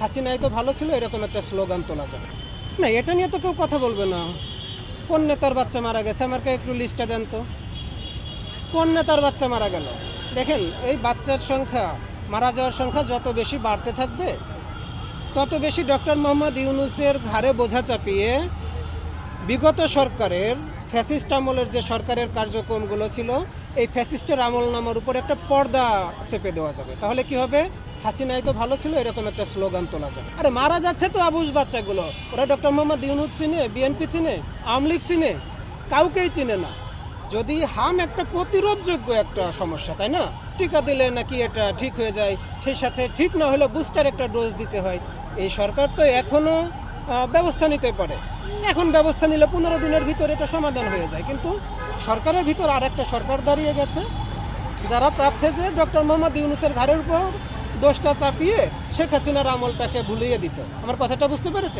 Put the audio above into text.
হাসিনাই তো ভালো ছিল, এরকম একটা স্লোগান তোলা যাবে না। এটা নিয়ে তো কেউ কথা বলবে না। কোন নেতার বাচ্চা মারা গেছে আমাকে একটু লিস্টটা দেন তো। কোন নেতার বাচ্চা মারা গেল? দেখেন, এই বাচ্চার সংখ্যা, মারা যাওয়ার সংখ্যা যত বেশি বাড়তে থাকবে, তত বেশি ডক্টর মোহাম্মদ ইউনূসের ঘাড়ে বোঝা চাপিয়ে বিগত সরকারের ফ্যাসিস্ট আমলের যে সরকারের কার্যক্রমগুলো ছিল, এই ফ্যাসিস্টের আমল নামার উপর একটা পর্দা চেপে দেওয়া যাবে। তাহলে কি হবে? হাসিনাই তো ভালো ছিল, এরকম একটা স্লোগান তোলা যাবে। আরে মারা যাচ্ছে তো আবুজ বাচ্চাগুলো, ওরা ডক্টর মোহাম্মদ ইউনূস চিনে, বিএনপি চিনে, আওয়ামী লীগ চিনে? কাউকেই চিনে না। যদি হাম একটা প্রতিরোধযোগ্য একটা সমস্যা, তাই না? টিকা দিলে নাকি এটা ঠিক হয়ে যায়, সেই সাথে ঠিক না হলে বুস্টার একটা ডোজ দিতে হয়। এই সরকার তো এখনও ব্যবস্থা নিতে পারে। এখন ব্যবস্থা নিলে 15 দিনের ভিতরে এটা সমাধান হয়ে যায়, কিন্তু সরকারের ভিতর আর একটা সরকার দাঁড়িয়ে গেছে, যারা চাচ্ছে যে ডক্টর মোহাম্মদ ইউনূসের ঘাড়ের উপর দোষটা চাপিয়ে শেখ হাসিনার আমলটাকে ভুলিয়ে দিতে। আমার কথাটা বুঝতে পেরেছে?